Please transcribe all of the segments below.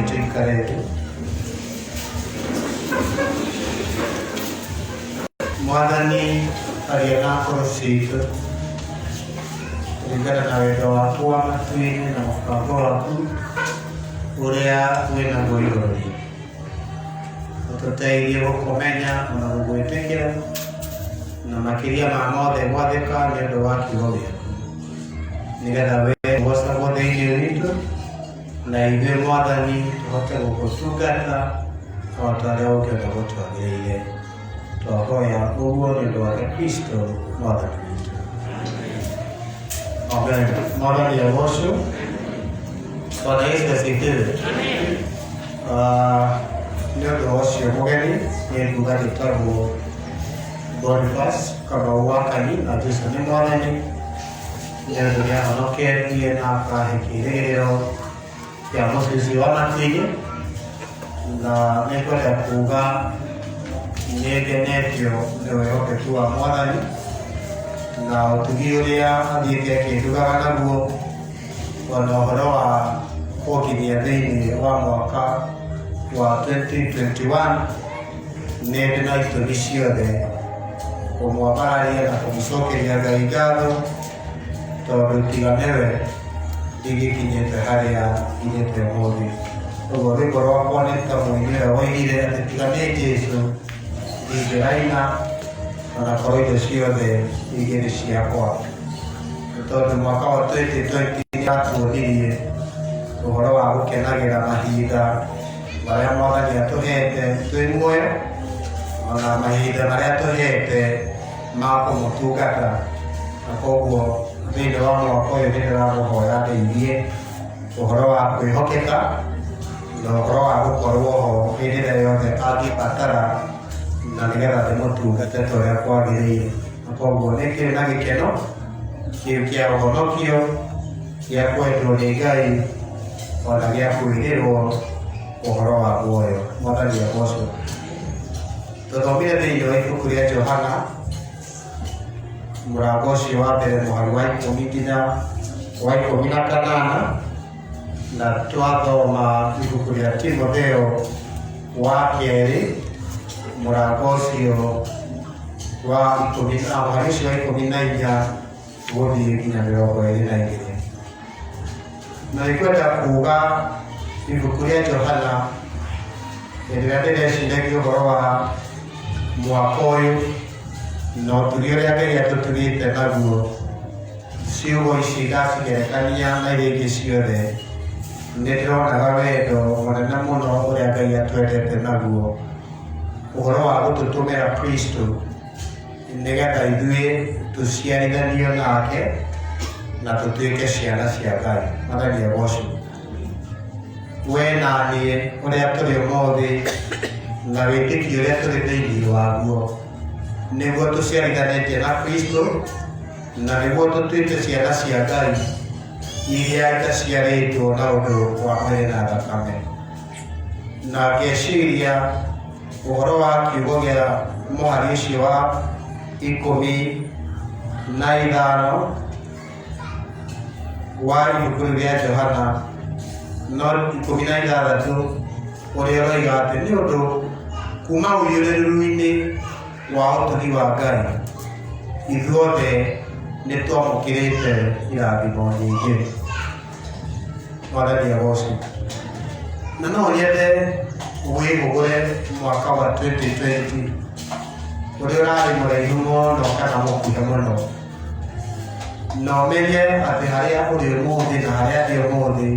tuikare Mwathani ariana korosito kulingana na wendo waku wa matuini na mũbango waku ũrĩa wĩna igũrũ. Ũtũteithie gũkũmenya na gũgwĩtĩkĩra na makĩria ma mothe gwathĩka nĩ ũndũ wa kiugo gĩaku, nĩgetha wee ũgocagwo thĩinĩ witũ na ithuĩ Mwathani tũhote gũgũtungata o ta ũrĩa ũngĩenda gũtwagĩrĩire. Twahoya ũguo nĩ ũndũ wa Kristo Mwathani witũ. Amen. Mwathani agocwo. Bwana Yesu asifiwe. Nĩ ũndũ ũcio mũgeni nĩ nguga gĩtagwo Boniface Kamau wa Kani, na Jesũ nĩ Mwathani, nĩ ũndũ nĩahonoketie na akahe kĩĩrĩgĩrĩro kĩa mũciĩ wa matuinĩ, na nĩngwenda kuuga nĩngenetio nĩ wĩhokeku wa Mwathani na ũtugi ũrĩa athiĩte akĩndugaga naguo, ona ũhoro wa gũkinyia thĩinĩ wa mwaka wa 2021 nĩ ndĩ na itũmi ciothe kũmwambararia na kũmũcokeria Ngai ngatho, tondũ tiga nĩwe ndigĩkinyĩte harĩa nginyĩte ũmũthĩ. Ũguo rwĩmbo rwakwa nĩ ta mũini ũrĩa woigire atĩ tiga nĩ Jesũ ndingĩraina, ona korwo indo ciothe igĩrĩ ciakwa. Tondũ mwaka wa 2020 nĩatuonirie ũhoro wa gũkenagĩra mahinda marĩa Mwathani atũhete twĩ muoyo, ona mahinda marĩa atũhete ma kũmũtungata. Na koguo thĩinĩ wa mwaka ũyũ nĩndĩramũhoya ndeithie ũhoro wa kwĩhokeka na ũhoro wa gũkorwo ho hĩndĩ ĩrĩa yothe angĩbatara, na nĩgetha ndĩmũtungate ta ũrĩa kwagĩrĩire. Na koguo nĩkĩrĩ na gĩkeno kĩu kĩa ũhonokio, gĩa kwendwo nĩ Ngai, ona gĩa kwĩrĩrwo ũhoro wa muoyo. Mwathani agocwo. Tũthomire thĩinĩ wa ibuku rĩa Johana mũrango ũcio wa mbere mũhari wa 10 nginya wa 18, na twathoma ibuku rĩa Timotheo wa kerĩ mũrango ũcio wa 14 gũthiĩ nginya 22. Na nĩkwenda kuuga ibuku rĩa Johana rĩrĩa ndĩreciragia ũhoro wa mwaka ũyũ na ũtugi ũrĩa Ngai atũtugĩte naguo, ciugo ici ndacigerekania na iria ingĩ ciothe, nĩndĩronaga wendo mũnene mũno ũrĩa Ngai atwendete naguo, ũhoro wa gũtũtũmĩra Kristo nĩgetha ithuĩ tũciarithanio nake na tũtuĩke ciana cia Ngai. Mwathani agocwo. We na niĩ ũrĩa tũrĩ ũmũthĩ na wĩtĩkio ũrĩa tũrĩ thĩinĩ waguo, nĩguo tũciarithanĩtie na Kristo na nĩguo tũtuĩke ciana cia Ngai iria itaciarĩtwo na ũndũ wa mwĩrĩ na thakame. Na ngeciria ũhoro wa kiugo gĩa mũhari ũcio wa 15 wa ibuku rĩa Johana no 16 ũrĩa ũroiga atĩ nĩ ũndũ kuma ũhiũrĩrĩru-inĩ wa ũtugi wa Ngai ithuothe nĩ twamũkĩrĩte irathimo nyingĩ. Mwathani agocwo. Na no nyende wĩhũgũre mwaka wa 2020 ũrĩa ũrarĩ mũraihu mũno kana mũkuhĩ mũno, na ũmenye atĩ harĩa ũrĩ ũmũthĩ na harĩa ndĩ ũmũthĩ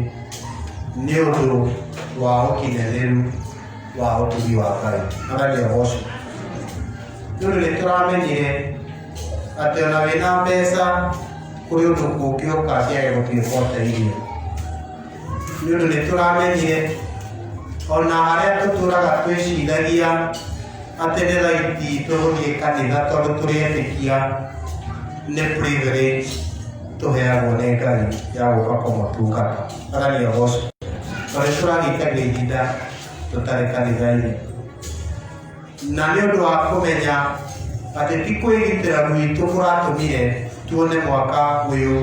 nĩ ũndũ wa ũkinyanĩru wa ũtugi wa Ngai. Mwathani agocwo. Nĩ ũndũ nĩtũramenyire atĩ ona wĩna mbeca kũrĩ ũndũ kũngĩũka ciage gũtuĩka ũteithio. Nĩ ũndũ nĩtũramenyire ona harĩa tũtũraga twĩciragia atĩ nĩ raithi tũgũthiĩ kanitha tondũ tũrĩetĩkia nĩ privilege tũheagwo nĩ Ngai ya gũka kũmũtungata. Mwathani agocwo. Tondũ nĩtũragĩikagia ihinda tũtarĩ kanitha-inĩ, na nĩ ũndũ wa kũmenya atĩ ti kwĩgitĩra gwitũ kũratũmire tuone mwaka ũyũ,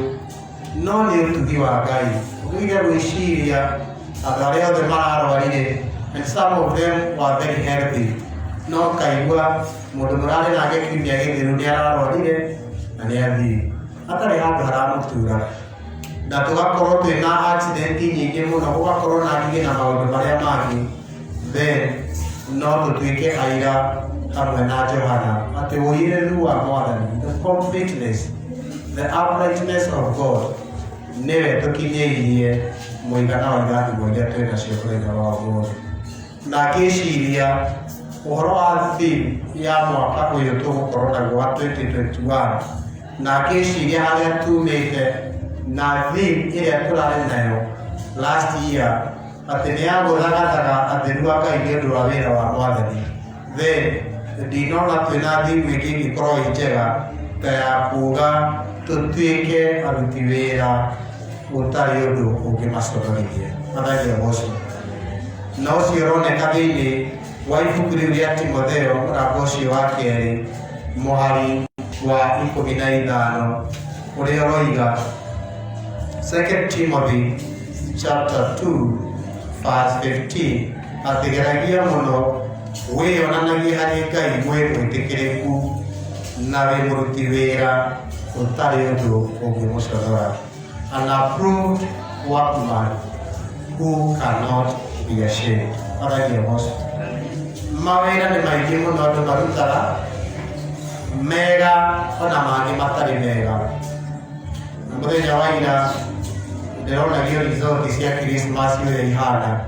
no nĩ ũtugi wa Ngai. Ũkĩiga gwĩciria Agareo the Mararwari, and some of them were very healthy. No Kaigua, Motomurale Nagaki, the Rudia or and healthy. After they had Haram to that Wakoro to na accident in Yimu, Wakoro Nagi about the Mariamaki, then not to take Aida, Hamanajohana, at the Oiru are modern, the completeness, the uprightness of God. Never took in a year, Moigana, that will get to the shepherd of our God. Nakeshiria, Oroa theme, Yamo, Papo Yoto, Corona, 2021. Nakeshiria had 2 later. Na theme ile kula nayo last year ateneago dagataka atenuaka igeru wawera wa mwathani then dinona twina theme iki gikoro njega ta ya kuga tutuike aruti wira utari undu ungimaconorithia mathagia goco na ucio uroneka thiini wa ibuku riu ria Timotheo mũrango ũcio wa kerĩ mũhari wa 15 ũrĩa ũroiga 2 Timothy chapter 2 verse 15 atigeragia muno wiyonanagia harĩ Ngai mwĩtĩkĩrĩku na wĩ mũruti wĩra ũtarĩ ũndũ ũngĩmũconora, an approved workman who cannot be ashamed. Aragia moco mawĩra nĩ maingĩ mũno andũ marutaga mega ona mangĩ matarĩ mega. Mũthenya wa ira ndĩronagio resort cia Christmas ũrĩa ihana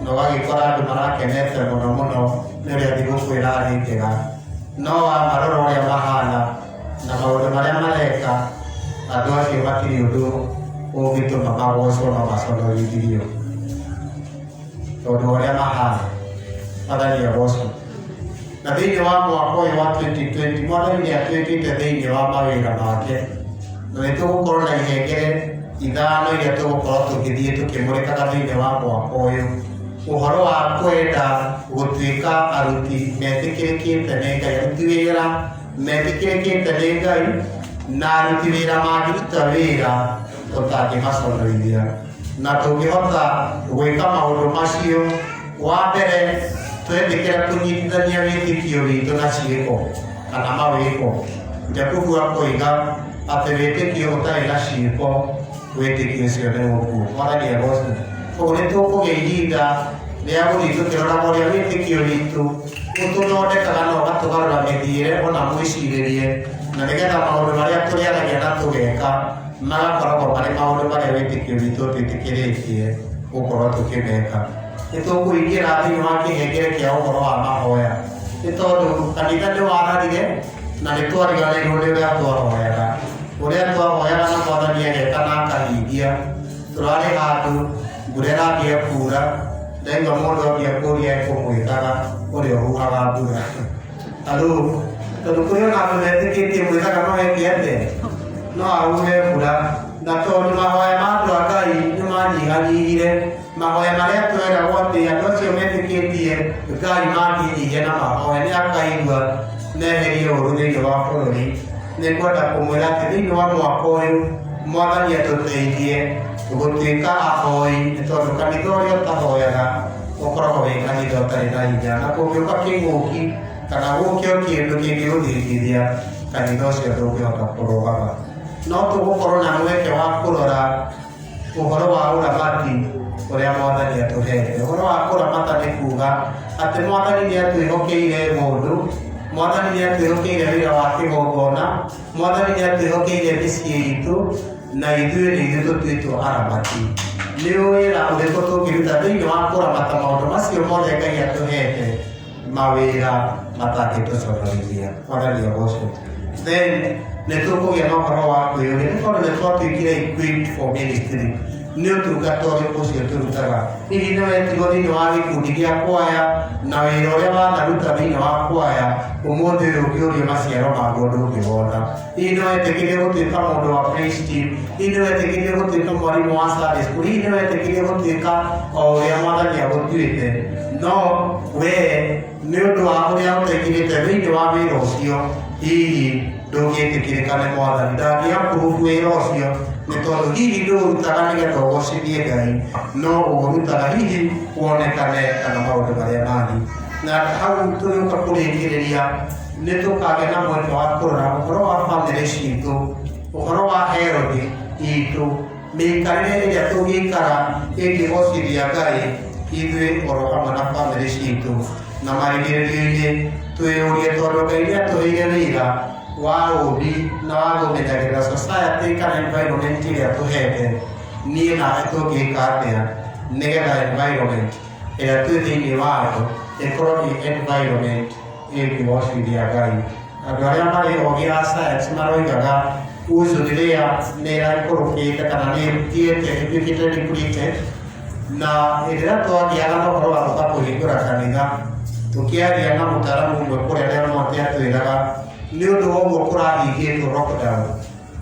na ũgagĩkora andũ marakenete mũno mũno nĩ ũrĩa thigũkũ ĩrarĩ njega, no wamarora ũrĩa mahana na maũndũ marĩa mareka andũ acio matirĩ ũndũ ũngĩtũma magocwo na maconorithirio tondũ ũrĩa mahana Mwathani agocwo. Na thĩinĩ wa mwaka ũyũ wa 2020 Mwathani nĩatwĩkĩte thĩinĩ wa mawĩra make na nĩtũgũkorwo na ihengere ithano iria tũgũkorwo tũgĩthiĩ tũkĩmũrĩkaga thĩinĩ wa mwaka ũyũ, ũhoro wa kwenda gũtuĩka aruti metĩkĩrĩkĩte nĩ Ngai, aruti wĩra metĩkĩrĩkĩte nĩ Ngai na aruti wĩra mangĩruta wĩra tũtangĩmaconorithia na tũngĩhota gwĩka maũndũ macio. Wa mbere twetĩkĩra kũnyitithania wĩtĩkio witũ na ciĩko kana mawĩko. Jakubu akoiga atĩ wĩtĩkio ũtarĩ na ciĩko wĩtĩkio ũcio nĩ gũkua. Mwathani agocwo. Koguo nĩtũkũgĩa ihinda rĩa gũthiĩ tũkĩroraga ũrĩa wĩtĩkio witũ ũtũthondekaga na ũgatũgarũra mĩthiĩre ona mwĩcirĩrie, na nĩgetha maũndũ marĩa tũrĩaragia na tũgeka magakoragwo marĩ maũndũ marĩa wĩtĩkio witũ ũtwĩtĩkĩrĩtie gũkorwo tũkĩmeka. Nĩtũkũingĩra thĩinĩ wa kĩhengere kĩa ũhoro wa mahoya nĩ tondũ kanitha nĩwararire na nĩtwariganĩirwo nĩ ũrĩa twahoyaga. Ũrĩa twahoyaga na Mwathani ageka na akahingia. Tũrarĩ handũ mbura ĩrambia kuura, ndaigua mũndũ angĩakũria ekũmwĩtaga ũrĩa ũhuhaga mbura. Tondũ kũrĩ ona andũ metĩkĩtie mwĩtaga no eke atĩa, no ahuhe mbura, na tondũ mahoya ma andũ a Ngai nĩmanyihanyihire, mahoya marĩa tweragwo atĩ andũ acio metĩkĩtie Ngai mangĩnyihia na mahoya nĩakaigua na eherie ũũru thĩinĩ wa bũrũri. Nĩngwenda kũmwĩra atĩ thĩinĩ wa mwaka ũyũ Mwathani atũteithie gũtuĩka ahoi, nĩ tondũ kanitha ũrĩa ũtahoyaga ũkoragwo wĩ kanitha ũtarĩ na hinya, na kũngĩũka kĩng'ũki kana gũkĩo kĩndũ kĩngĩgũthingithia kanitha ũcio ndũngĩhota kũrũgama. No tũgũkorwo na mweke wa kũrora ũhoro wa ũramati ũrĩa Mwathani atũhete. Ũhoro wa kũramata nĩ kuuga atĩ Mwathani nĩatwĩhokeire mũndũ, Mwathani nĩatwĩhokeire wĩra wa kĩgongona, Mwathani nĩatwĩhokeire mĩciĩ itũ na ithuĩ nĩ ithuĩ tũtuĩtwo aramati. Nĩ wĩra ũrĩkũ tũngĩruta thĩinĩ wa kũramata maũndũ macio mothe Ngai atũhete, mawĩra matangĩtũconorithia. Mwathani agocwo. Then nĩtũkũgĩa na ũhoro wa kwĩyũria nĩ tondũ nĩtwatuĩkire equipped for ministry. Nĩ ũtungata ũrĩkũ ũcio tũrutaga. Hihi nĩwetirwo thĩinĩ wa gĩkundi gĩa kwaya na wĩra ũrĩa wanaruta thĩinĩ wa kwaya ũmũthĩ ũyũ ũngĩũrio maciaro maguo ndũngĩwona. Hihi nĩwetĩkĩrie gũtuĩka mũndũ wa praise team, hihi nĩwetĩkĩrie gũtuĩka mwarimũ wa Sunday school, hihi nĩwetĩkĩrie gũtuĩka o ũrĩa Mwathani agũtuĩte, no wee nĩ ũndũ wa ũrĩa ũtekĩrĩte thĩinĩ wa wĩra ũcio hihi ndũngĩtĩkĩrĩka nĩ Mwathani. Ndangĩ-approve wĩra ũcio nĩ tondũ hihi ndũũrutaga nĩgetha ũgocithie Ngai, no ũrutaga hihi wonekane kana maũndũ marĩa mangĩ. Na hau tũgĩũka kũrĩkĩrĩria nĩ tũkagĩa na mweke wa kũrora ũhoro wa bamĩrĩ citũ, ũhoro wa health itũ, mĩikarĩre ĩrĩa tũngĩikara ĩngĩgocithia Ngai ithuĩ oro hamwe na bamĩrĩ citũ. Na marigĩrĩrio-inĩ twĩyũrie tondũ Ngai nĩatũheire wĩra wa ũũmbi na wa kũmenyagĩrĩra society kana environment ĩrĩa tũhete. Niĩ nawe tũngĩka atĩa nĩgetha environment ĩrĩa twĩ thĩinĩ wayo ĩkorwo nĩ environment ĩngĩgocithia Ngai. Andũ arĩa marĩ ogĩ a science maroigaga usually rĩrĩa nĩ ĩraikũrũkĩte kana nĩ ĩthiĩte ĩtuĩkĩte depleted, na rĩrĩa twagĩaga na ũhoro wa gũka kũhingũra kanitha tũkĩaria na mũtaaramu ũmwe kũrĩa Delmonte atwĩraga nĩ ũndũ wa ũguo kũrahingĩtwo lockdown,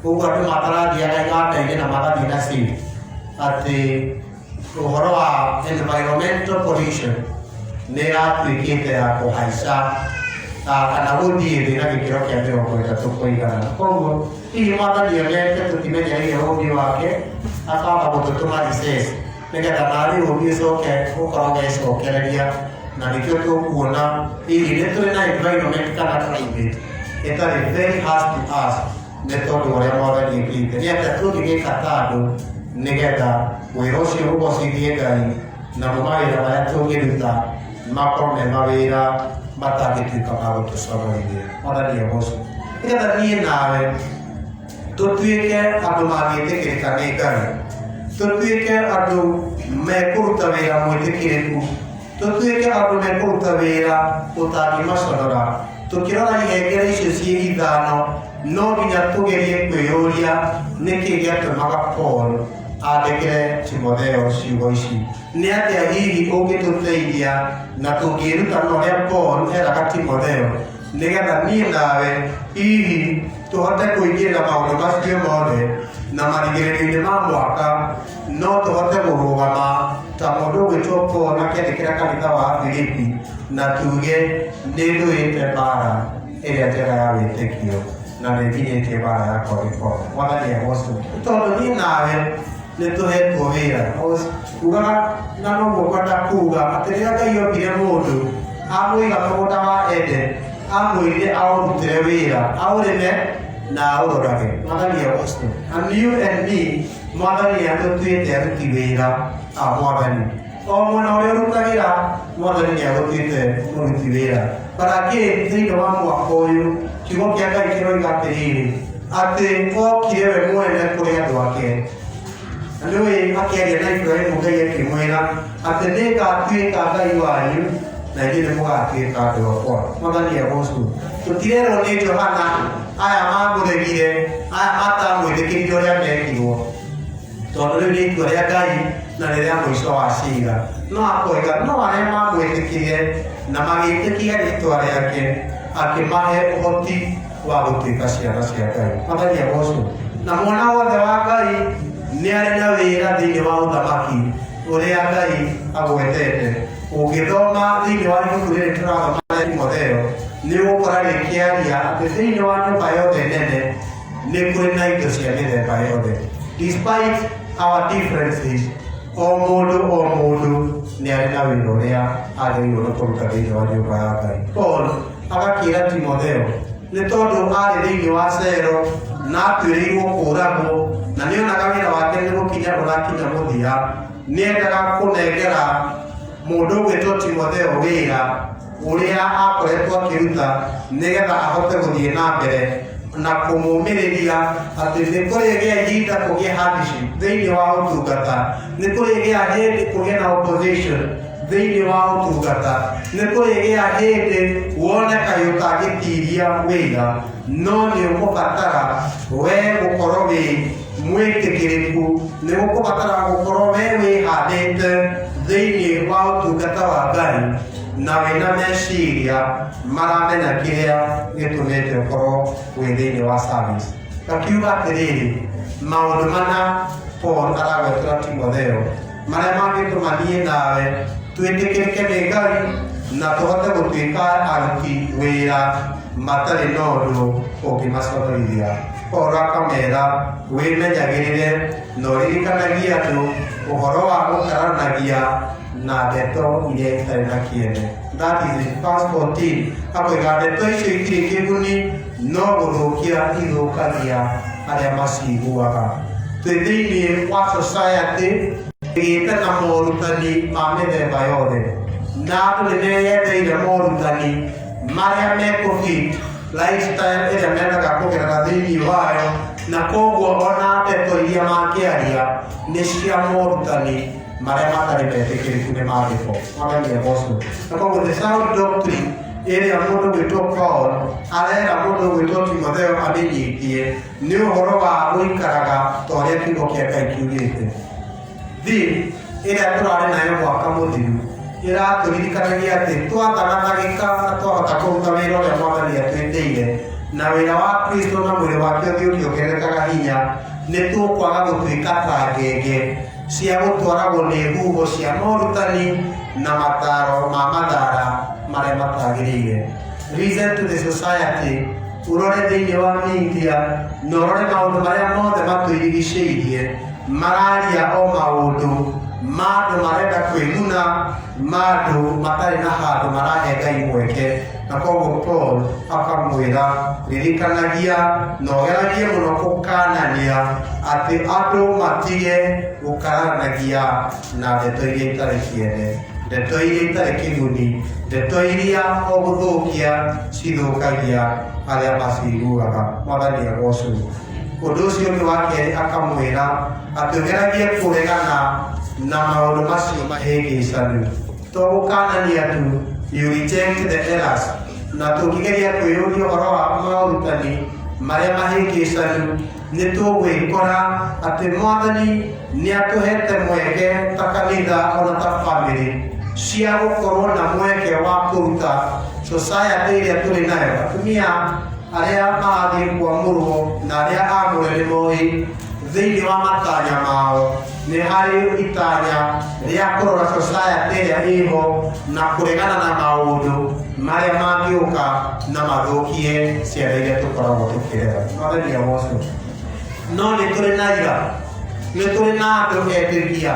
ũguo andũ matarathiaga iganda-inĩ na magathiĩ na seat, atĩ ũhoro wa environmental pollution nĩ ĩratuĩkĩte ya kũhaica kana gũthiĩ thĩ na gĩkĩro kĩa 30%. Koguo hihi Mwathani onete tũtimenyereire ũũmbi wake akamba gũtũtũma recess nĩgetha narĩ ũũmbi ũcoke ũkorwo ũgecokereria, na nĩkĩo tũkuona hihi nĩ tũrĩ na environment kana climate ĩtarĩ very harsh to us nĩ tondũ ũrĩa Mwathani ekĩte. Nĩ atĩa tũngĩgĩka ta andũ nĩgetha wĩra ũcio ũgocithie Ngai namo mawĩra marĩa tũngĩruta makorwo me mawĩra matangĩtuĩka ma gũtũconorithia. Mwathani egocwo. Nĩgetha niĩ nawe tũtuĩke andũ mangĩtĩkĩrĩka nĩ Ngai, tũtuĩke andũ mekũruta wĩra mwĩtĩkĩrĩku, tũtuĩke andũ mekũruta wĩra ũtangĩmaconora. Tũkĩrora ihengere icio ciĩ ithano, no nginya tũgerie kwĩyũria nĩkĩ gĩatũmaga Paul andĩkĩre Timotheo ciugo ici. Nĩ atĩa hihi ũngĩtũteithia na tũngĩruta na ũrĩa Paul eraga Timotheo nĩgetha niĩ nawe hihi tũhote kũingĩrĩra maũndũ macio mothe na marigĩrĩrio-inĩ ma mwaka, no tũhote kũrũgama ta mũndũ ũgwĩtwo Paul akĩandĩkĩra kanitha wa Filipi na tuge nĩ ndũĩte mbara ĩrĩa njega ya wĩtĩkio na nĩ nginyĩtie mbara yakwa gĩkombe. Mwathani egocwo. Tondũ niĩ nawe nĩ tũhetwo wĩra. Kugaga na noguo kwenda kuga atĩ rĩrĩa Ngai ombire mũndũ amũiga mũgũnda wa Eden, amwĩrire aũrutĩre wĩra, aũrĩme na aũrorage. Mwathani egocwo. And you and me, Mwathani atũtuĩte aruti wĩra a Mwathani. O mwena ũrĩa ũrutagĩra Mwathani nĩ agũtuĩte mũruti wĩra. But again, thĩinĩ wa mwaka ũyũ kiugo kĩa Ngai kĩroiga atĩrĩrĩ atĩ okire we mwene kũrĩ andũ ake. Na nĩwe akĩaria na Ibrahimu Ngai akĩmwĩra atĩ nĩngatuĩka Ngai wanyu na inyuĩ nĩ mũgatuĩka andũ akwa. Mwathani egocwo. Tũtirerwo nĩ Johana aya mamũregire, aya matamwĩtĩkĩrire ũrĩa mekirwo, tondũ rĩu nĩ itua rĩa Ngai na rĩrĩa mũico wa ciira. No akoiga no arĩa mamwĩtĩkire na magĩtĩkia rĩĩtwa rĩake akĩmahe ũhoti wa gũtuĩka ciana cia Ngai. Mwathani egocwo. Na mwana wothe wa Ngai nĩ arĩ na wĩra thĩinĩ wa ũthamaki ũrĩa Ngai agwetete. Ũngĩthoma thĩinĩ wa ibuku rĩrĩ tũrathoma rĩa Timotheo nĩ ũgũkora rĩkĩaria atĩ thĩinĩ wa nyũmba yothe nene nĩ kũrĩ na indo cia mĩthemba yothe. Despite our differences, o mũndũ nĩ arĩ na wĩra ũrĩa agĩrĩirwo nĩ kũruta thĩinĩ wa nyũmba ya Ngai. Paul agakĩra Timotheo nĩ tondũ arĩ thĩinĩ wa cero na atuĩrĩirwo kũũragwo na nĩ onaga wĩra wake nĩ gũkinya ũrakinya mũthia, nĩ endaga kũnengera mũndũ ũgwĩtwo Timotheo wĩra ũrĩa akoretwo akĩruta nĩgetha ahote gũthiĩ na mbere na kũmũmĩrĩria atĩ nĩ kũrĩgĩa ihinda kũgĩa hardship thĩinĩ wa ũtungata, nĩ kũrĩgĩa hĩndĩ kũgĩa na opposition thĩinĩ wa ũtungata, nĩ kũrĩgĩa hĩndĩ wone kaĩ ũtangĩtiria wĩra, no nĩ ũkũbatara we gũkorwo wĩ mwĩtĩkĩrĩku, nĩ ũkũbatara gũkorwo we wĩhandĩte thĩinĩ wa ũtungata wa Ngai na wĩna meciria maramenya kĩrĩa gĩtũmĩte ũkorwo wĩ thĩinĩ wa service. Gakiuga atĩrĩrĩ, maũndũ mana Paul aragwetera Timotheo marĩa mangĩtũma niĩ nawe twĩtĩkĩrĩke nĩ Ngai na tũhote gũtuĩka aruti wĩra matari no ũngĩmaconorithia. Ũhoro akamera wĩmenyagĩrĩre na ũririkanagia andũ ũhoro wa gũkaranagia na ndeto iria itarĩ na kĩene. That is in verse 14. Akoiga ndeto icio itirĩ kĩguni no gũthũkia ithũkagia arĩa maciguaga. Twĩ thĩinĩ wa society ĩgĩte na morutani ma mĩthemba yothe, na andũ nĩ meyendeire morutani marĩa mekũfit lifestyle ĩrĩa mendaga kũgerera thĩinĩ wayo, na koguo ona ndeto iria mangĩaria nĩ cia morutani marĩa matarĩ metĩkĩrĩku nĩ maandĩko. Mwathani agocwo. Na koguo the sound doctrine ĩrĩa mũndũ gwĩtwo Paul arera mũndũ gwĩtwo Timotheo amĩnyitie nĩ ũhoro wa gũikaraga ta ũrĩa kiugo kĩa Ngai kiugĩte. Theme ĩrĩa tũrarĩ nayo mwaka mũthiru ĩratũririkanagia atĩ twathagatagĩka na twahota kũruta wĩra ũrĩa Mwathani atwĩtĩire, na wĩra wa Kristo na mwĩrĩ wake ũthiĩ ũkĩongererekaga hinya, nĩ tũkwaga gũtuĩka ta ngenge cia gũtwaragwo nĩ huho cia morutani na mataro ma mathara marĩa matagĩrĩire. Listen to the society, urore thĩinĩ wa media na ũrore maũndũ marĩa mothe matũirigicĩirie mararia o maũndũ ma andũ marenda kwĩguna, ma andũ matarĩ na handũ marahe Ngai mweke. Na koguo Paul akamwĩra ririkanagia na ũgeragie mũno gũkanania atĩ andũ matige gũkaranagia na ndeto iria itarĩ kĩene, ndeto iria itarĩ kĩguni, ndeto iria o gũthũkia cithũkagia arĩa maciguaga. Mwathani agocwo. Ũndũ ũcio ũngĩ wa kerĩ akamwĩra atĩ ũgeragie kũregana na maũndũ macio mahĩngĩcanu. To gũkanania tu, you reject the errors, na tũngĩgeria kwĩyũria ũhoro wa maũrutani marĩa mahĩngĩcanu nĩ tũgwĩkora atĩ Mwathani nĩ atũhete mweke ta kanitha ona ta family cia gũkorwo na mweke wa kũruta society ĩrĩa tũrĩ nayo. Atumia arĩa marathiĩ kwamũrwo na arĩa amũre nĩ moĩ thĩinĩ wa matanya mao nĩ harĩ itanya rĩa kũrora society ĩrĩa ĩho na kũregana na maũndũ marĩa mangĩũka na mathũkie ciana iria tũkoragwo tũkĩrera. Mwathani agocwo. No nĩ tũrĩ na ira, nĩ tũrĩ na andũ etĩkia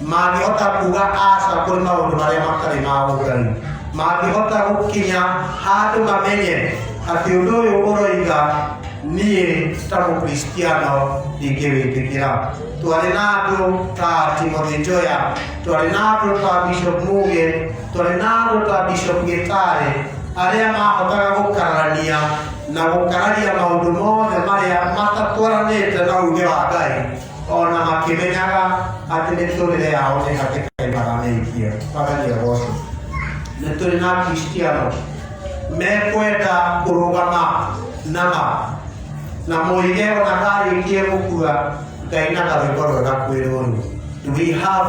mangĩhota kuga aca kũrĩ maũndũ marĩa matarĩ ma Ngai, mangĩhota gũkinya handũ mamenye atĩ ũndũ ũyũ ũroiga niĩ ta mũkristiano ingĩwĩtĩkĩra. Twarĩ na andũ ta Timothy Njoya, twarĩ na andũ ta Bishop Muge, twarĩ na andũ ta Bishop Gĩtare arĩa mahotaga gũkarania na gũkararia maũndũ mothe marĩa matatwaranĩte na uge wa Ngai, ona makĩmenyaga atĩ mĩtũrĩre yao nĩ hatĩka meikie. Mwathani agocwo. Nĩ tũrĩ na Akristiano mekwenda kũrũgama na moige ona ndarĩkie gũkua Ngai na rwĩmbo rwega kwĩrũrũ. We have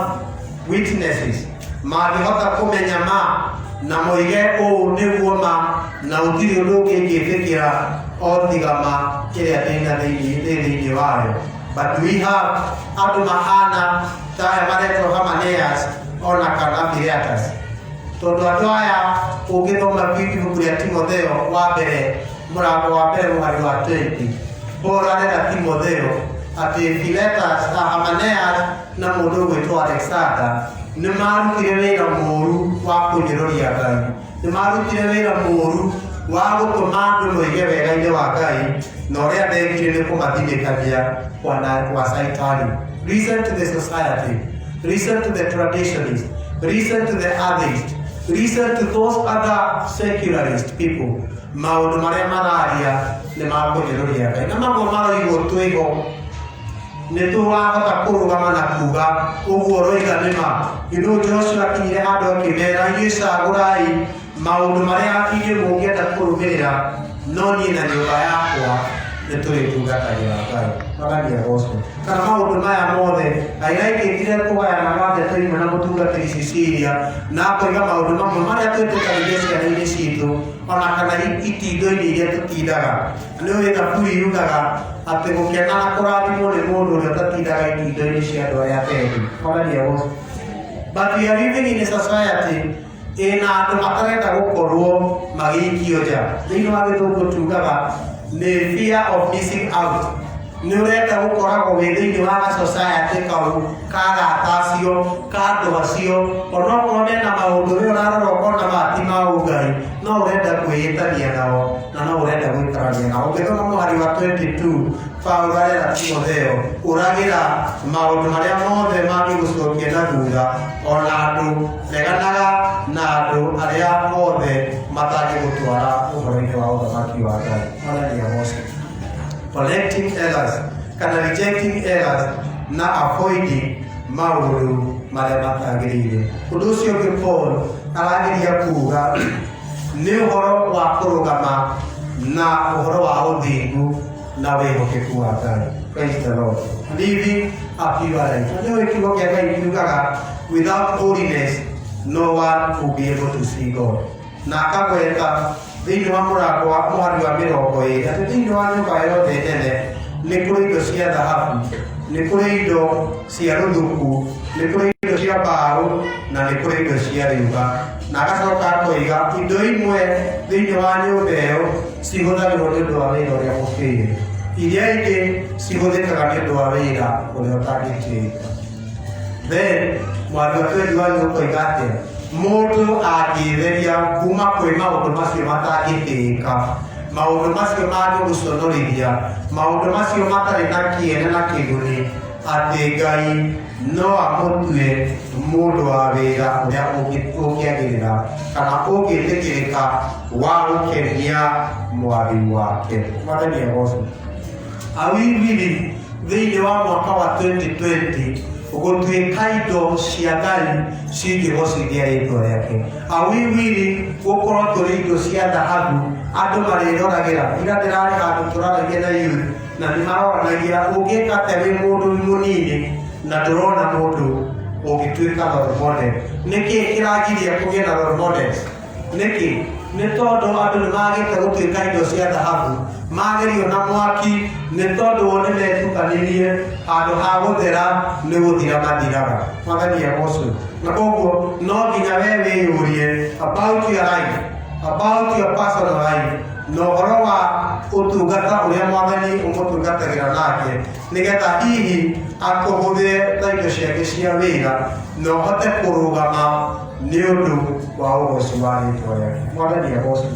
witnesses mangĩhota kũmenya na moige ũũ nĩguo na ũtirĩ ũndũ ũngĩ ingĩtĩkĩra o tiga kĩrĩa ndĩna thĩinĩ wayo. But we have andũ mahana ta aya maretwo Hamaneas ona kana Philetus. Tondũ andũ aya ũngĩthoma ibuku rĩa Timotheo wa mbere mũrango wa mbere mũhari wa 20, Paul arera Timotheo atĩ Philetus na Hamaneas na mũndũ ũgwĩtwo Alexander nĩ marutire wĩra mũũru wa kũnyũrũria Ngai, nĩ marutire wĩra mũũru wa gũtũma andũ moige wega-inĩ wa Ngai, na ũrĩa mekire nĩ kũmathimĩkania kwa Saitani. Listen to the society, listen to the traditionalists, listen to the atheists, listen to those other secularist people. Maũndũ marĩa mararia nĩ makũnyũrũria Ngai, na mamwe maroigwo twĩho nĩ tũrahota kũrũgama na kuga ũguo roiga nĩma. Joshua akinyire handũ akĩmera gĩcagũrai maũndũ marĩa inyuĩ mũngĩenda kũrũmĩrĩra, no niĩ na nyũmba yakwa nĩ tũrĩtungatagĩra Ngai. Mwathani agocwo. Kana maũndũ maya mothe airaikĩtire kũgayanaga ndeto imwe na mũtungatĩri Cecilia na akoiga maũndũ mamwe marĩa twĩtĩkagĩria ciana-inĩ citũ ona kana itindo-inĩ iria tũtindaga. Nĩũĩ Thaburi yugaga atĩ gũkena na kũrathimwo nĩ mũndũ ũrĩa ũtatindaga itindo-inĩ cia andũ arĩa atendi. Mwathani agocwo. But we are living in a society ĩna andũ matarenda gũkorwo magĩikio nja. Thĩinĩ wa Gĩthũngũ tugaga nĩ fear of missing out. Nĩ ũrenda gũkoragwo wĩ thĩinĩ wa society kau ka arata acio, ka andũ acio, onokorwo mena maũndũ rĩu ũrarora ũkona mati ma Ngai, no ũrenda kwĩhĩtania nao na no ũrenda gũikarania nao. Ũngĩthoma mũhari wa 22, Paulo arera Timotheo ũragĩra maũndũ marĩa mothe mangĩgũcokia na thutha, ona andũ reganaga na andũ arĩa mothe matangĩgũtwara ũhoro-inĩ wa ũthamaki wa Ngai. Mwathani agoce. Collecting errors kana rejecting errors na avoiding maũndũ marĩa matagĩrĩire. Ũndũ ũcio ũngĩ Paul arageria kuuga nĩ ũhoro wa kũrũgama na ũhoro wa ũthingu na wĩhokeku wa Ngai. Praise the Lord. Living a pure life. Nĩ kiugo kĩa Ngai kiugaga without holiness no one will be able to see God. Na akagweta thĩinĩ wa mũrango wa mũhari wa 20 atĩ thĩinĩ wa nyũmba yothe nene nĩ kũrĩ indo cia thahabu, nĩ kũrĩ indo cia rũthuku, nĩ kũrĩ indo cia mbaũ na nĩ kũrĩ indo cia rĩũmba. Na agacoka akoiga indo imwe thĩinĩ wa nyũmba ĩyo cihũthagĩrwo nĩ ũndũ wa wĩra ũrĩa mũkĩire, iria ingĩ cihũthĩkaga nĩ ũndũ wa wĩra ũrĩa ũtangĩkĩrĩka. Then mwathi wa 21 ũkoiga atĩa mũndũ angĩtheria kuma kwĩ maũndũ macio matangĩkĩrĩka, maũndũ macio mangĩgũconorithia, maũndũ macio matarĩ na kĩene na kĩguni, atĩ Ngai no amũtue mũndũ wa wĩra ũrĩa ũngĩagĩrĩra kana ũngĩtĩkĩrĩka wa gũkenia mwathi wake. Mwathani agoce. Are we willing thĩinĩ wa mwaka wa 2020 gũtuĩka indo cia Ngai cingĩgocithia rĩĩtwa rĩake? Are we willing gũkorwo tũrĩ indo cia thahabu andũ marĩroragĩra? Ira ndĩrarĩ handũ tũraragia na youth na nĩ maroranagia ũngĩka atĩa wĩ mũndũ mũnini na ndũrona mũndũ ũngĩtuĩka role model. Nĩkĩ kĩragiria kũgĩa na role models? Nĩkĩ? Nĩ tondũ andũ nĩ magĩte gũtuĩka indo cia thahabu, magerio na mwaki, nĩ tondũ o nĩ metukanirie, handũ ha gũthera nĩ gũthira mathiraga. Mwathani agoce. Na koguo no nginya we wĩyũrie about your life, about your personal life, na ũhoro wa ũtungata ũrĩa Mwathani ũmũtungatagĩra nake, nĩgetha hihi akũhũthĩre ta indo ciake cia wĩra na ũhote kũrũgama nĩ ũndũ wa ũgoci wa rĩĩtwa rĩake. Mwathani agoce.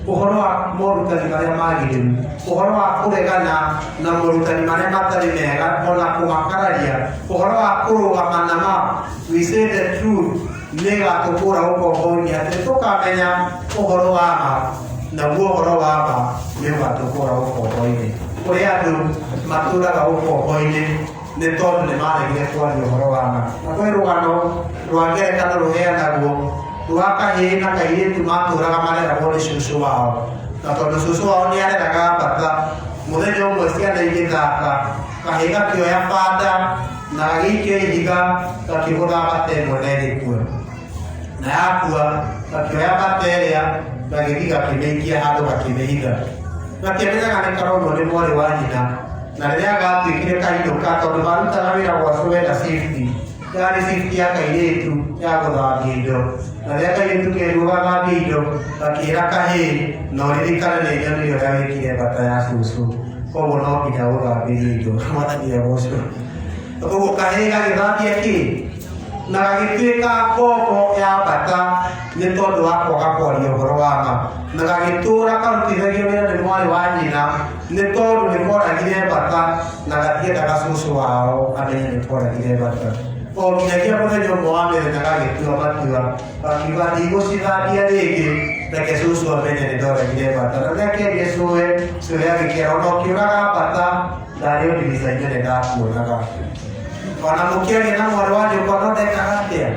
Ũhoro wa morutani marĩa magĩrĩru, ũhoro wa kũregana na morutani marĩa matarĩ mega ona kũmakararia, ũhoro wa kũrũgama na ma, we say the truth, nĩ gatũkũra ũkombo-inĩ atĩ tũkamenya ũhoro wa ma, naguo ũhoro wa ma nĩ ũgatũkũra ũkombo-inĩ. Kũrĩ andũ matũraga ũkombo-inĩ nĩ tondũ nĩ maregire kwaria ũhoro wa ma. Na kwĩ rũgano rwa ngerekano rũheanagwo rwa kahĩĩ na kairĩtu matũraga mareragwo nĩ cũcũ wao, na tondũ cũcũ wao nĩ areraga mbata, mũthenya ũmwe ciana igĩthaka, kahĩĩ gakĩoya banda na gagĩikia ihiga gakĩgũtha mbata ĩmwe na ĩgĩkua. Na yakua gakĩoya mbata ĩrĩa gagĩthiĩ gakĩmĩikia handũ gakĩmĩhitha. Gakĩmenyaga nĩ karonwo nĩ mwarĩ wa nyina, na rĩrĩa gatuĩkire kainũka tondũ marutaga wĩra gwa wenda safety, yarĩ safety ya kairĩtu ya gũthambia indo, na rĩrĩa kairĩtu kerirwo gathambia indo gakĩĩra kahĩĩ no ririkane nĩ nyoni ĩyo yagĩkire mbata ya cũcũ, koguo no nginya gũthambĩrio indo. Mwathani agoce. Koguo kahĩĩ gagĩthambia kĩ na gagĩtuĩka ngombo ya mbata nĩ tondũ wa kwaga kwaria ũhoro wa ma, na gagĩtũũra karutithagio wĩra nĩ mwarĩ wa nyina nĩ tondũ nĩ koragire mbata na gatiendaga cũcũ wao amenye nĩ koragire mbata. O nginyagia mũthenya ũmwe wa mĩthenya gagĩtua matua, gakiuga ndigũcithambia rĩngĩ, reke cũcũ amenye nĩ ndoragire mbata. Na rĩrĩa kerire cũwe agĩkĩra ona ũkĩũraga mbata ndarĩ o ndirica-inĩ nĩ ndakuonaga. Ona mũkĩaria na mwarĩ wa nyũmba no ndekaga atĩa?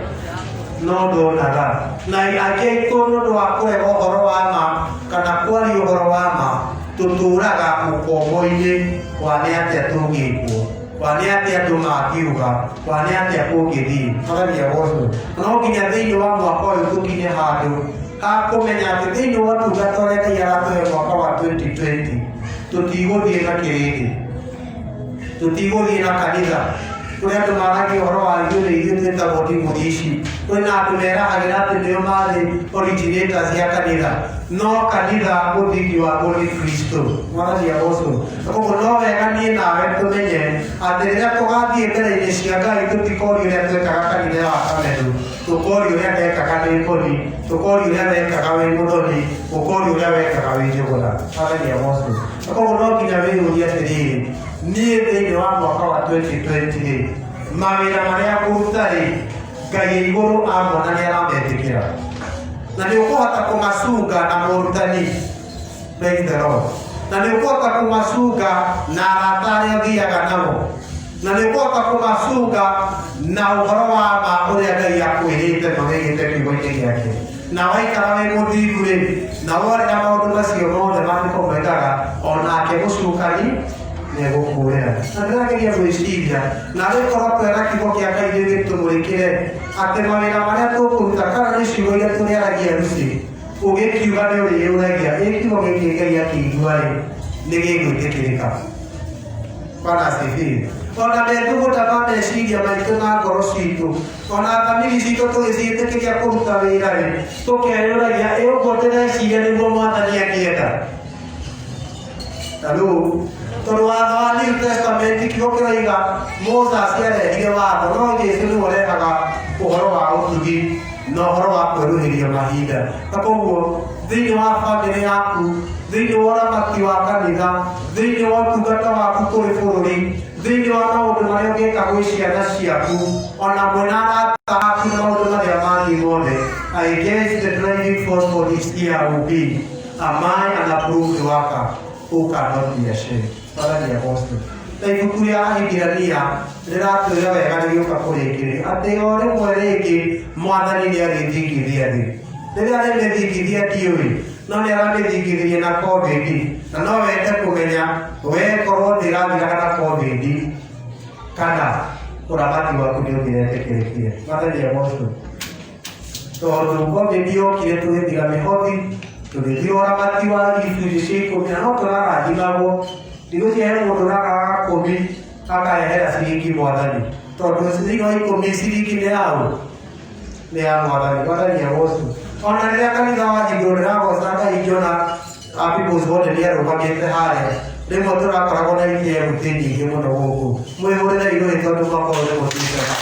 No ndonaga. Na angĩ aitũ nĩ ũndũ wa kũrega ũhoro wa ma kana kwaria ũhoro wa ma, tũtũũraga ũkombo-inĩ wa nĩ atĩa tũngĩkwo, wa nĩ atĩa andũ mangiuga, wa nĩ atĩa kũngĩthiĩ. Mwathani agoce. No nginya thĩinĩ wa mwaka ũyũ tũkinye handũ ha kũmenya atĩ thĩinĩ wa ũtungata ũrĩa Ngai aratũhe mwaka wa 2020 tũtigũthiĩ na kĩrĩndĩ, tũtigũthiĩ na kanitha, Kuria tumara ki horo argue le idin ta boti modishi. Kuna tumera agira teo mali originators ya kanida. No kanida bodi kiwa bodi Kristo. Mwana ya boso. Ko no ve kani na ve to menye. Aterera ko gati ekere ile shiaga itu tikori ile to kanida wa kamedu. To kori ile ke kakane poli. To kori ile ve kakawe modoni. To kori ile ve kakawe jogola. Mwana ya boso. Ko no kinave udia tedi. Niye thĩinĩ wa mwaka wa 2020 mawĩra marĩa kũruta-rĩ Ngai igũrũ amona nĩ arametĩkĩra na nĩ ũkũhota kũmacunga na mũrutani praise the Lord na nĩ ũkũhota kũmacunga na arata arĩa ũthiaga namo na nĩ ũkũhota kũmacunga na ũhoro wa ma ũrĩa Ngai akwĩrĩte na wĩgĩte kiugo-inĩ gĩake na waikara wĩ mũthingu-rĩ na worera maũndũ macio mothe maandĩko moigaga onake mũcukani negokuwera natirageria gwĩciria na rĩkorwo twera kiugo kĩa Ngai gĩtũmũrĩkĩre atĩ mawĩra marĩa tũkũruta kana nĩ ciugo iria tũrĩaragia rũciũ ũgĩkiuga nĩ ũrĩũragia kiugo gĩkĩ Ngai akĩigua-rĩ nĩ gĩgwĩtĩkĩrĩka. Bwana asifiwe. Ona metũgũta ma meciria maitũ na ngoro citũ ona thamiri citũ tũgĩciĩtĩkĩria kũruta wĩra-rĩ tũkeyũragia ũguo ndĩreciria nĩguo Mwathani angĩenda. Tondũ watho wa New Testament kiugo kĩroiga Moses arehire watho no Jesũ nĩwe ũrehaga ũhoro wa ũtugi na ũhoro wa kwĩruhĩria mahinda. Na koguo thĩinĩ wa bamĩrĩ yaku, thĩinĩ wa ũramati wa kanitha, thĩinĩ wa ũtungata waku kũrĩ bũrũri, thĩinĩ wa maũndũ marĩa ũngĩka gwĩ ciana ciaku ona mwena arata aku na maũndũ marĩa mangĩ mothe, I guess the driving force for this year will be a man and approved worker who cannot be ashamed. Bwana ni apostol. Na ibuku rĩa Ahibirania rĩratwĩra wega rĩgĩũka kũrĩkĩrĩria atĩ o rĩmwe rĩngĩ Mwathani nĩagĩthingithia thĩ. Rĩrĩa rĩmĩthingithia ndiũĩ no nĩaramĩthingithirie na COVID na no wende kũmenya wee korwo ndĩrathiraga na COVID kana ũramati waku nĩũngĩretĩkĩrĩkire. Bwana ni apostol. Tondũ COVID yokire tũgĩtiga mĩhothi tũgĩthiĩ ũramati wa icunjĩ cia ikũmi na no tũrarathimagwo thikũ ciahe mũndũ ũragaga kũmi akahehera ciringi Mwathani tondũ thĩinĩ wa ikũmi ciringi nĩ yaũ nĩ ya Mwathani. Mwathani agocwo. Ona rĩrĩa kanitha wahingũrwo ndĩragoca Ngai ngĩona People's Body nĩarũgamĩte harĩa rĩmwe tũrakoragwo na itĩemu nyingĩ mũno gũkũ mwĩhũrĩre igũrĩ tondũ makorwo nĩ mũtungata.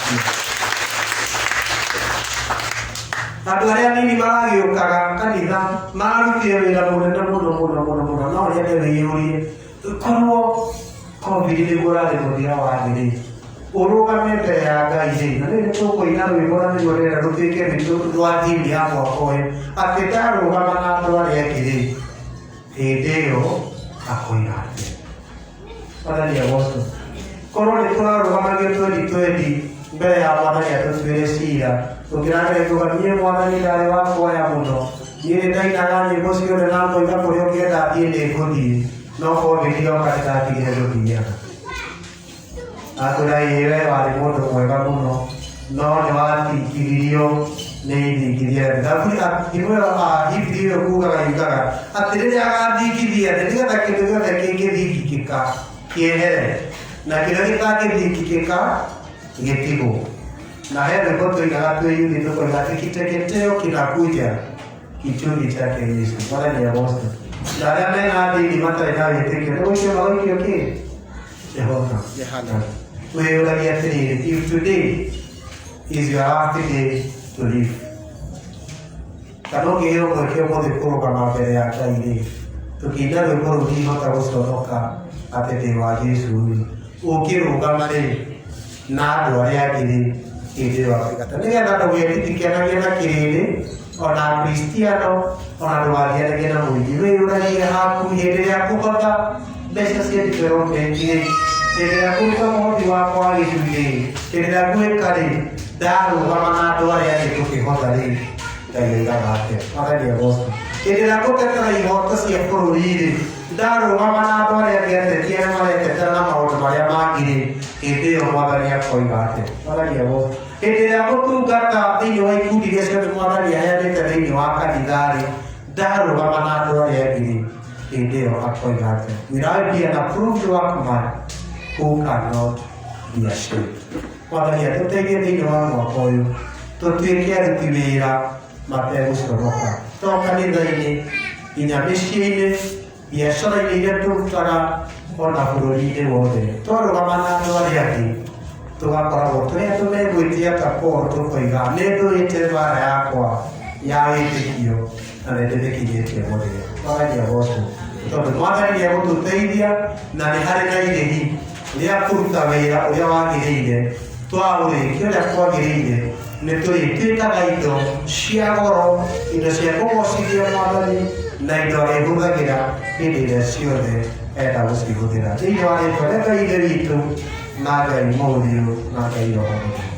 Andũ arĩa nini maragĩũkaga kanitha mararutire wĩra mũnene mũno no nyende wĩyũrie korwo COVID nĩguo ũrarĩ mũthia wa thĩ-rĩ ũrũgame mbere ya Ngai-rĩ na rĩu nĩtũkũina rwĩmbo na nĩruo rĩrĩa rũtuĩke rwitũ rwa thimi ya mwaka ũyũ atĩ ndarũgama na andũ arĩa angĩ-rĩ hĩndĩ ĩyo akoiga atĩa. Mwathani agocwo. Korwo nĩtũrarũgamagio 2020 mbere ya Mwathani atũtuĩre cira tũkĩrageria Mwathani ndarĩ wa kuoya mũno niĩ nĩndainaga nyĩmbo ciothe na ngoiga kũrĩa ũngĩenda thiĩ nĩngũthiĩ no COVID yoka ndĩratigire gũthiaga. Atũraĩ we warĩ mũndũ mwega mũno no nĩwathingithirio nĩ ithingithia. Imwe Hibiri ĩyo kugaga yugaga atĩ rĩrĩa agathingithia thĩ nĩgetha kĩndũ gĩothe kĩngĩthingikĩka kĩehere na kĩrĩa gĩtangĩthingikĩka gĩtigwo. Na he rwĩmbo tũinaga twĩ yuthi tũkoiga atĩ kiteketeo kinakuja kichungi chake Yesu. Mwathani agocwo. Na arĩa mena ndini matarĩ na wĩtĩkio nĩgũikio magaikio kĩ? Jehova. Wĩyũragia atĩrĩrĩ, if today is your last day to live, kana ũngĩheo mweke ũmũthĩ kũrũgama mbere ya Ngai-rĩ tũkĩina rwĩmbo rũu ndingĩhota gũconoka atĩ ndĩ wa Jesũ-rĩ ũkĩrũgama-rĩ na andũ arĩa angĩ-rĩ hĩndĩ ĩyo akĩgata nĩgetha ndũgetĩkanagie na kĩrĩndĩ ona Kristiano ona ndũgathianagie na mũingĩ. Wĩyũragie haku hĩndĩ ĩrĩa kũhota mbeca cia development-rĩ hĩndĩ ĩrĩa kũruta mũhothi wakwa wa gĩcunjĩ hĩndĩ ĩrĩa gwĩka-rĩ ndarũgama na andũ arĩa angĩ tũkĩhota-rĩ Ngai oigaga atĩa. Mwathani agocwo. Hĩndĩ ĩrĩa ngũtetera ihoto cia bũrũri-rĩ ndarũgama na andũ arĩa angĩ atetia arĩa maretetera na maũndũ marĩa mangĩ-rĩ hĩndĩ ĩyo Mwathani akoiga atĩa. Mwathani agocwo. Hĩndĩ ĩrĩa ngũtungata thĩinĩ wa ikundi iria ciothe Mwathani aheanĩte thĩinĩ wa kanitha-rĩ ndarũgama na andũ arĩa angĩ-rĩ hĩndĩ ĩyo akoiga atĩa. Will I be an approved workman who cannot be ashamed? Mwathani atũteithie thĩinĩ wa mwaka ũyũ tũtuĩke aruti wĩra mategũconoka to kanitha-inĩ nginya mĩciĩ-inĩ biacara-inĩ iria tũrutaga ona bũrũri-inĩ wothe twarũgama na andũ arĩa angĩ tũgakoragwo tũrĩ andũ megwĩtia ta Paul tũkoiga nĩ ndũĩte mbara yakwa ya wĩtĩkio na nĩ ndĩmĩkinyĩtie mũthia. Mwathani agocwo tondũ Mwathani nĩegũtũteithia na nĩ harĩ na irĩhi rĩa kũruta wĩra ũrĩa wagĩrĩire twaũrĩkia ũrĩa kwagĩrĩire nĩ tũrĩtuĩkaga indo cia goro, indo cia kũgocithia Mwathani na indo arĩhũthagĩra hĩndĩ ĩrĩa ciothe enda gũcihũthĩra thĩinĩ wa rĩtwa rĩa Ngai ithe witũ na Ngai Mũriũ na Ngai Roho Mũtheru.